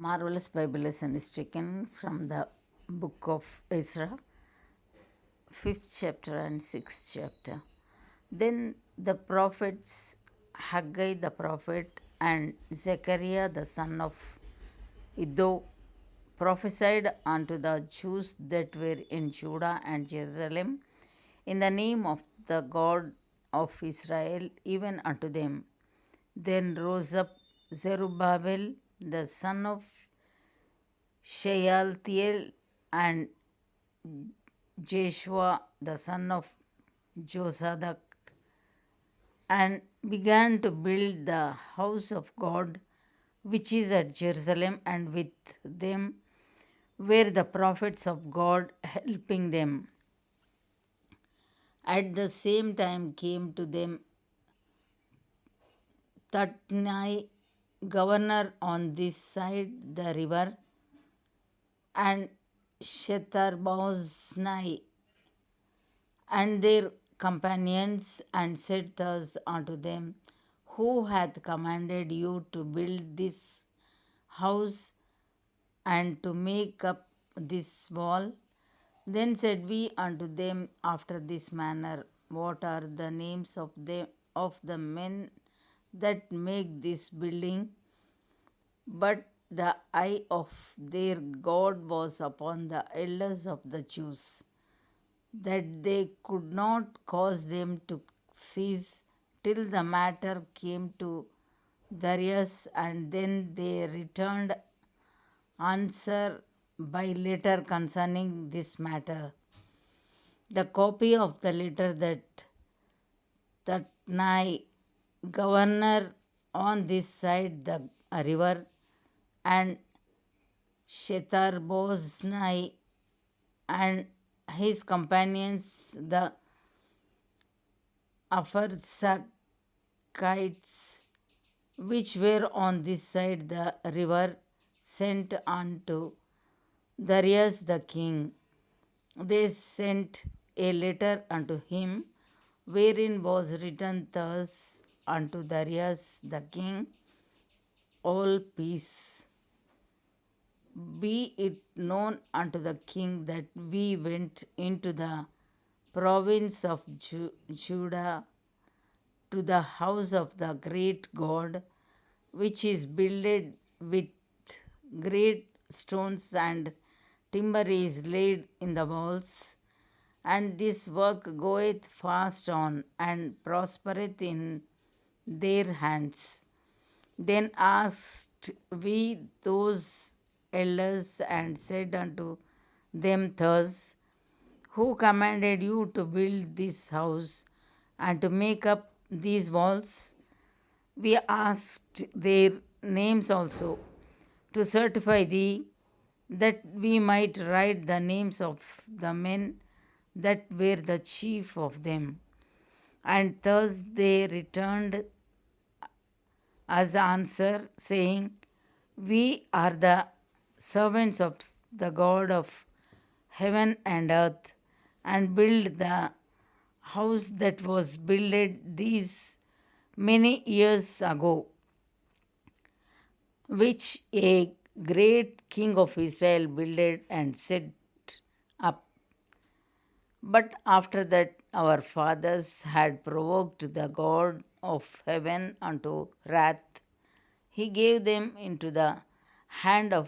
Marvelous Bible lesson is taken from the book of Ezra, 5th chapter and 6th chapter. Then the prophets Haggai the prophet and Zechariah the son of Iddo prophesied unto the Jews that were in Judah and Jerusalem in the name of the God of Israel, even unto them. Then rose up Zerubbabel the son of Shealtiel and Jeshua the son of Josadak and began to build the house of God which is at Jerusalem, and with them were the prophets of God helping them. At the same time came to them Tatnai, governor on this side the river, and Shetharboznai and their companions, and said thus unto them, Who hath commanded you to build this house and to make up this wall? Then said we unto them after this manner, What are the names of the men that make this building? But the eye of their God was upon the elders of the Jews, that they could not cause them to cease till the matter came to Darius, and then they returned answer by letter concerning this matter. The copy of the letter that Tatnai, governor on this side the river, and Shetharboznai and his companions, the Apharsachites, which were on this side the river, sent unto Darius the king. They sent a letter unto him, wherein was written thus unto Darius the king, All peace. Be it known unto the king that we went into the province of Judah to the house of the great God, which is builded with great stones, and timber is laid in the walls. And this work goeth fast on, and prospereth in their hands. Then asked we those elders, and said unto them thus, Who commanded you to build this house and to make up these walls? We asked their names also, to certify thee, that we might write the names of the men that were the chief of them. And thus they returned as answer, saying, We are the servants of the God of heaven and earth, and build the house that was builded these many years ago, which a great king of Israel builded and set up. But after that our fathers had provoked the God of heaven unto wrath, he gave them into the hand of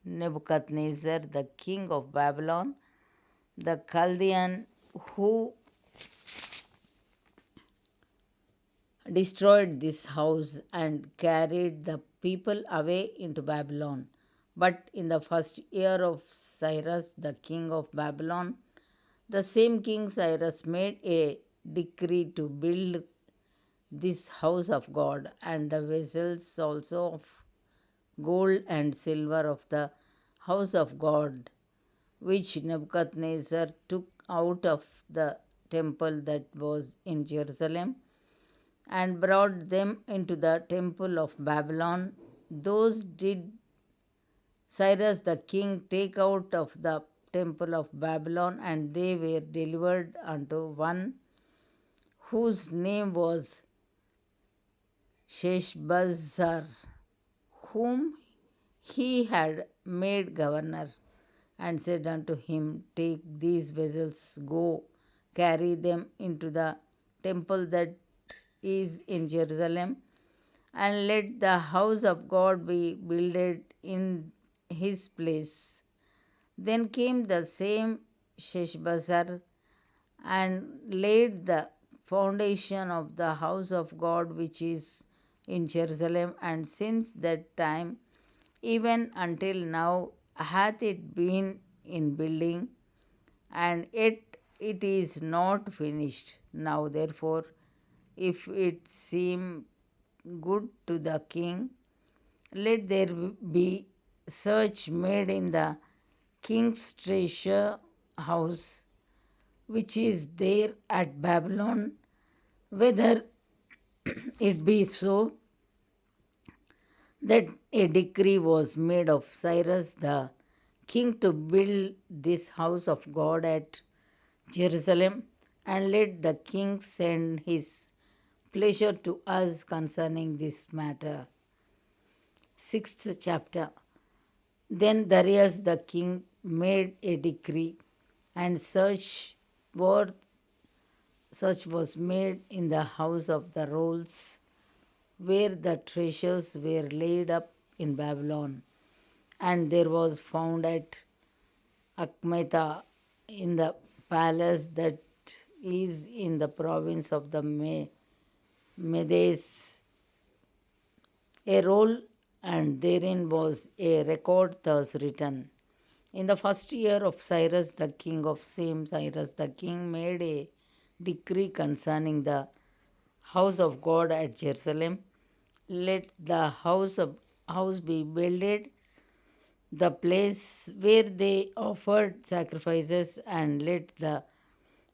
Nebuchadnezzar, the king of Babylon, the Chaldean, who destroyed this house and carried the people away into Babylon. But in the first year of Cyrus, the king of Babylon, the same king Cyrus made a decree to build this house of God, and the vessels also of gold and silver of the house of God, which Nebuchadnezzar took out of the temple that was in Jerusalem, and brought them into the temple of Babylon. Those did Cyrus the king take out of the temple of Babylon, and they were delivered unto one whose name was Sheshbazzar, whom he had made governor, and said unto him, take these vessels, go, carry them into the temple that is in Jerusalem, and let the house of God be builded in his place. Then came the same Sheshbazzar and laid the foundation of the house of God which is in Jerusalem, and since that time even until now hath it been in building, and yet it is not finished. Now therefore, if it seem good to the king, let there be search made in the king's treasure house which is there at Babylon, whether it be so that a decree was made of Cyrus the king to build this house of God at Jerusalem, and let the king send his pleasure to us concerning this matter. Sixth chapter. Then Darius the king made a decree, and such was made in the house of the rolls, where the treasures were laid up in Babylon. And there was found at Akmeta in the palace that is in the province of the Medes a roll, and therein was a record thus written. In the first year of Cyrus the king of Same, Cyrus the king made a decree concerning the house of God at Jerusalem. Let the house be builded, the place where they offered sacrifices, and let the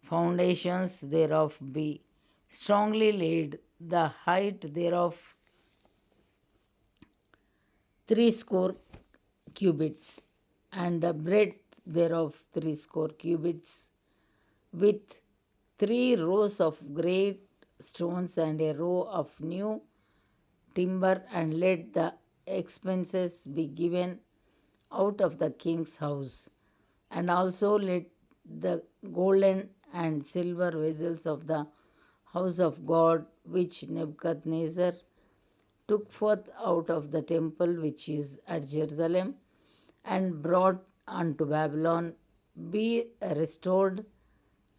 foundations thereof be strongly laid, the height thereof threescore cubits, and the breadth thereof threescore cubits, with 3 rows of great stones and a row of new timber, and let the expenses be given out of the king's house, and also let the golden and silver vessels of the house of God, which Nebuchadnezzar took forth out of the temple which is at Jerusalem, and brought unto Babylon, be restored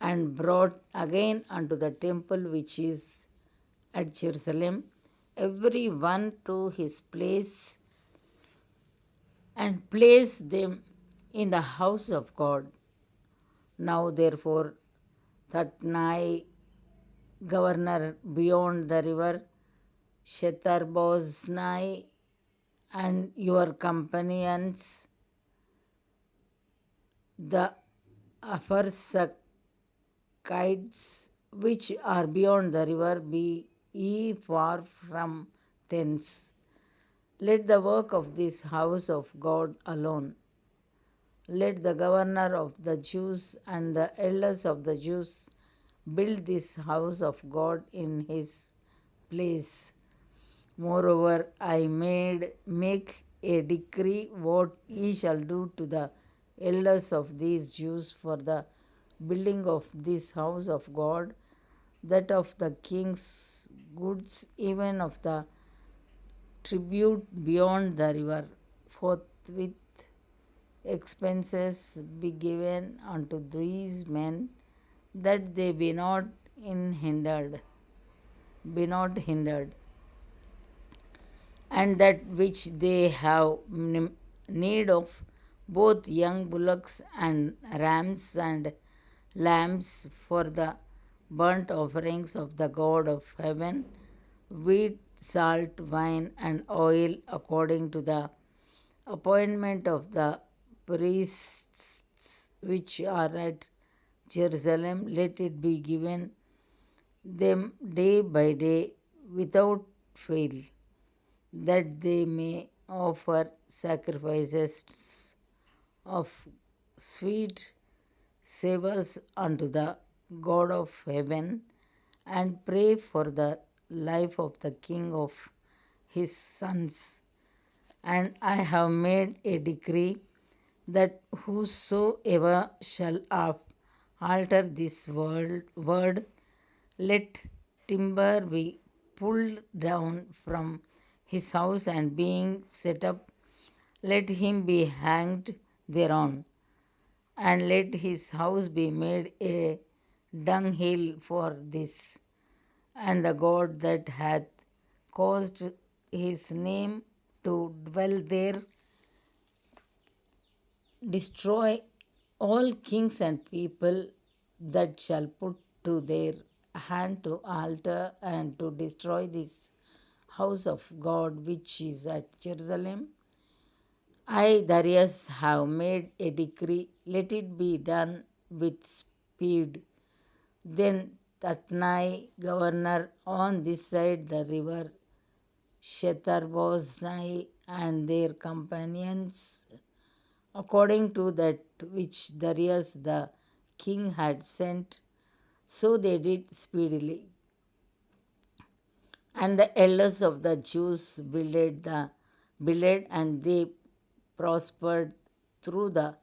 and brought again unto the temple which is at Jerusalem, every one to his place, and place them in the house of God. Now therefore, Tatnai, governor beyond the river, Shetharboznai, and your companions, the Apharsakites, which are beyond the river, be ye far from thence. Let the work of this house of God alone. Let the governor of the Jews and the elders of the Jews build this house of God in his place. Moreover, I make a decree what ye shall do to the elders of these Jews for the building of this house of God, that of the king's goods, even of the tribute beyond the river, forthwith expenses be given unto these men, that they be not hindered, and that which they have need of, both young bullocks and rams and lambs for the burnt offerings of the God of heaven, wheat, salt, wine, and oil, according to the appointment of the priests which are at Jerusalem, let it be given them day by day without fail, that they may offer sacrifices of sweet savors unto the God of heaven, and pray for the life of the king of his sons, And I have made a decree that whosoever shall alter this word, let timber be pulled down from his house, and being set up, let him be hanged thereon, and let his house be made a dunghill for this. And the God that hath caused his name to dwell there destroy all kings and people that shall put to their hand to alter and to destroy this house of God which is at Jerusalem. I, Darius, have made a decree, let it be done with speed. Then Tatnai, governor on this side the river, Shetharboznai, and their companions, according to that which Darius the king had sent, so they did speedily. And the elders of the Jews builded, and they prospered through the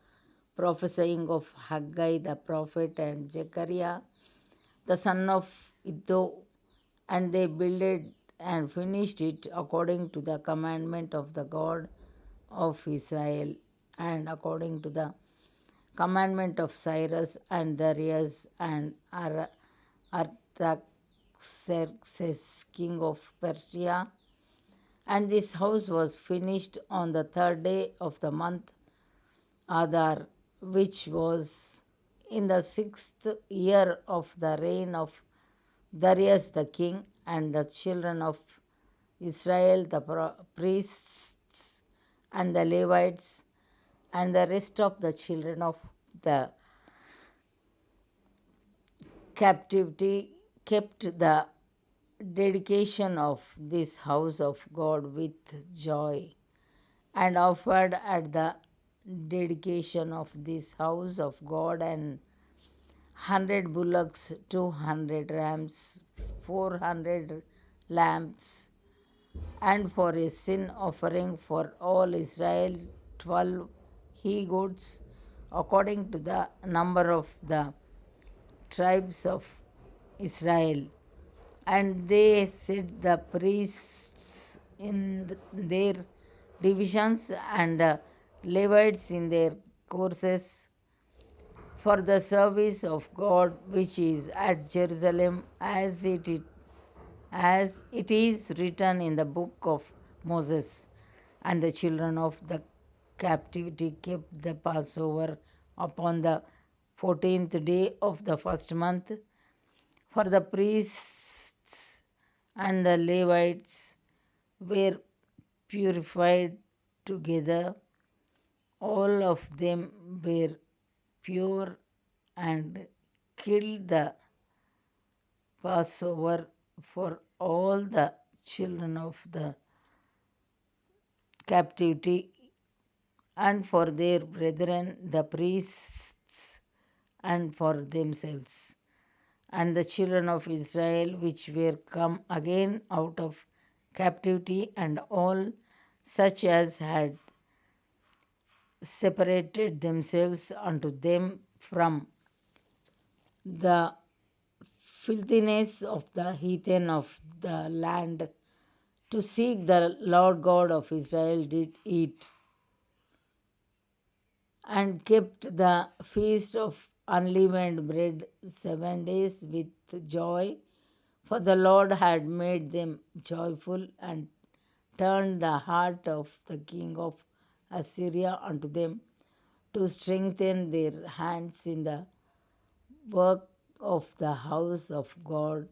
prophesying of Haggai the prophet and Zechariah the son of Iddo, and they builded and finished it according to the commandment of the God of Israel, and according to the commandment of Cyrus and Darius and Artaxerxes king of Persia. And this house was finished on the third day of the month Adar, which was in the 6th year of the reign of Darius the king. And the children of Israel, the priests and the Levites, and the rest of the children of the captivity, kept the dedication of this house of God with joy, and offered at the dedication of this house of God 100 bullocks, 200 rams, 400 lambs, and for a sin offering for all Israel 12 he goats, according to the number of the tribes of Israel. And they set the priests in their divisions, and the Levites in their courses, for the service of God which is at Jerusalem, as it is written in the book of Moses. And the children of the captivity kept the Passover upon the 14th day of the first month, for the priests and the Levites were purified together. All of them were pure and killed the Passover for all the children of the captivity, and for their brethren the priests, and for themselves. And the children of Israel which were come again out of captivity, and all such as had separated themselves unto them from the filthiness of the heathen of the land, to seek the Lord God of Israel, did eat and kept the feast of unleavened bread 7 days with joy, for the Lord had made them joyful, and turned the heart of the king of Assyria unto them, to strengthen their hands in the work of the house of God,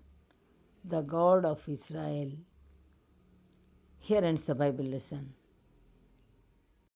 the God of Israel. Here ends the Bible lesson.